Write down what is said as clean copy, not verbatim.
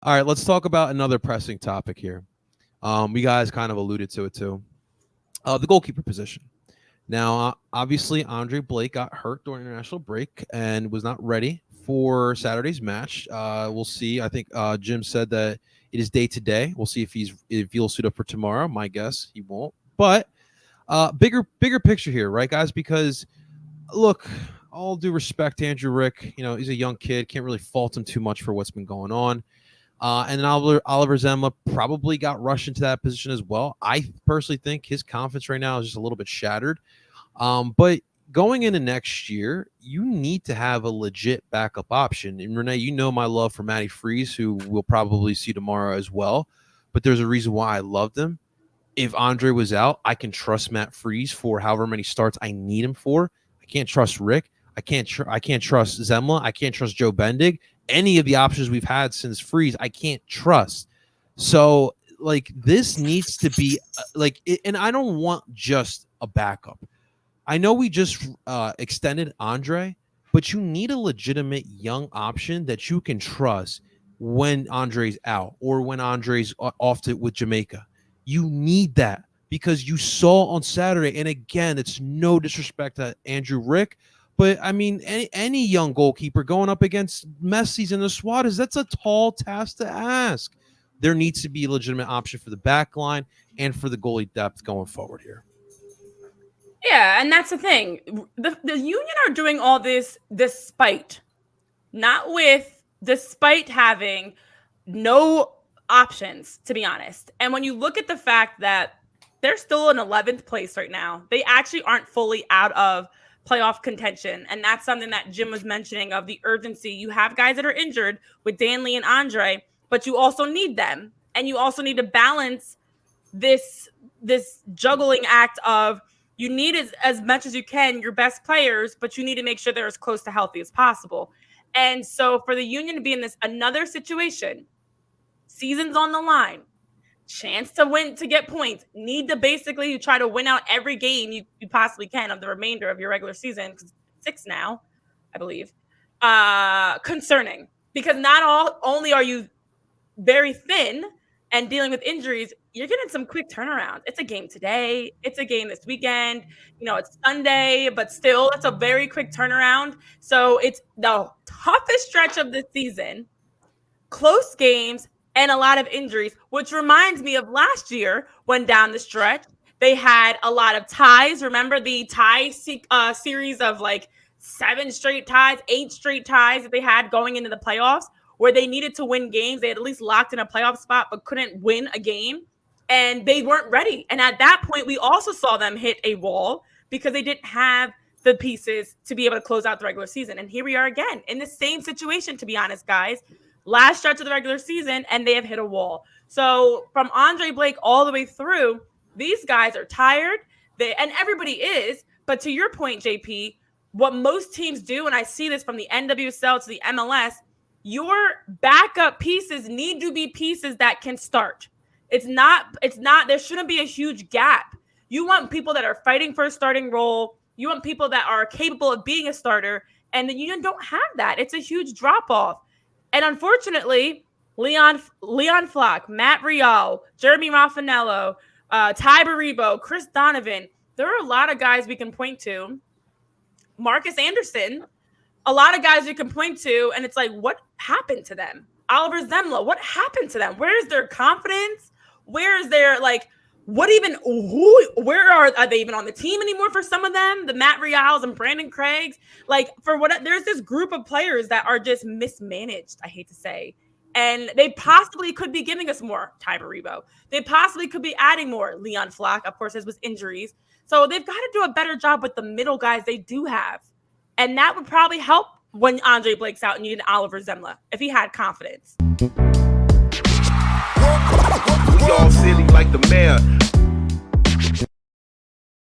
All right, let's talk about another pressing topic here. You guys kind of alluded to it too. The goalkeeper position. Now, obviously, Andre Blake got hurt during international break and was not ready for Saturday's match. We'll see. I think Jim said that it is day to day. We'll see if he'll suit up for tomorrow. My guess, he won't. But bigger picture here, right, guys? Because look, all due respect to Andrew Rick, he's a young kid. Can't really fault him too much for what's been going on. And then Oliver Zemla probably got rushed into that position as well. I personally think his confidence right now is just a little bit shattered. But going into next year, you need to have a legit backup option. And Renee, you know my love for Matty Freese, who we'll probably see tomorrow as well. But there's a reason why I loved him. If Andre was out, I can trust Matt Freese for however many starts I need him for. I can't trust Rick. I can't trust Zemla. I can't trust Joe Bendig. Any of the options we've had since Freeze, I can't trust. So, this needs to be and I don't want just a backup. I know we just extended Andre, but you need a legitimate young option that you can trust when Andre's out or when Andre's off with Jamaica. You need that because you saw on Saturday, and again, it's no disrespect to Andrew Rick, but I mean, any young goalkeeper going up against Messi's and the Suarez, that's a tall task to ask. There needs to be a legitimate option for the back line and for the goalie depth going forward here. Yeah, and that's the thing. The Union are doing all this despite having no options, to be honest. And when you look at the fact that they're still in 11th place right now, they actually aren't fully out of playoff contention. And that's something that Jim was mentioning of the urgency. You have guys that are injured with Danley and Andre, but you also need them. And you also need to balance this juggling act of you need as much as you can your best players, but you need to make sure they're as close to healthy as possible. And so for the Union to be in this another situation, season's on the line, chance to win, to get points, need to basically try to win out every game you possibly can of the remainder of your regular season, because 6 now, I believe, concerning. Because not only are you very thin and dealing with injuries, you're getting some quick turnarounds. It's a game today. It's a game this weekend. It's Sunday, but still, it's a very quick turnaround. So it's the toughest stretch of the season, close games, and a lot of injuries, which reminds me of last year when down the stretch, they had a lot of ties. Remember the tie series of 7 straight ties, 8 straight ties that they had going into the playoffs, where they needed to win games. They had at least locked in a playoff spot, but couldn't win a game. And they weren't ready. And at that point, we also saw them hit a wall because they didn't have the pieces to be able to close out the regular season. And here we are again in the same situation, to be honest, guys. Last stretch of the regular season, and they have hit a wall. So from Andre Blake all the way through, these guys are tired. And everybody is. But to your point, JP, what most teams do, and I see this from the NWSL to the MLS, your backup pieces need to be pieces that can start. It's not, there shouldn't be a huge gap. You want people that are fighting for a starting role. You want people that are capable of being a starter. And the Union don't have that. It's a huge drop off. And unfortunately, Leon Flock, Matt Rial, Jeremy Raffanello, Ty Baribo, Chris Donovan, there are a lot of guys we can point to. Marcus Anderson, a lot of guys we can point to, and it's what happened to them? Oliver Zemla, what happened to them? Where is their confidence? Where is their, where are they even on the team anymore for some of them? The Matt Rials and Brandon Craigs, there's this group of players that are just mismanaged, I hate to say. And they possibly could be giving us more. Ty Baribo. They possibly could be adding more. Leon Flock, of course, with injuries. So they've got to do a better job with the middle guys they do have. And that would probably help when Andre Blake's out and you need Oliver Zemla, if he had confidence. We all silly like the mayor.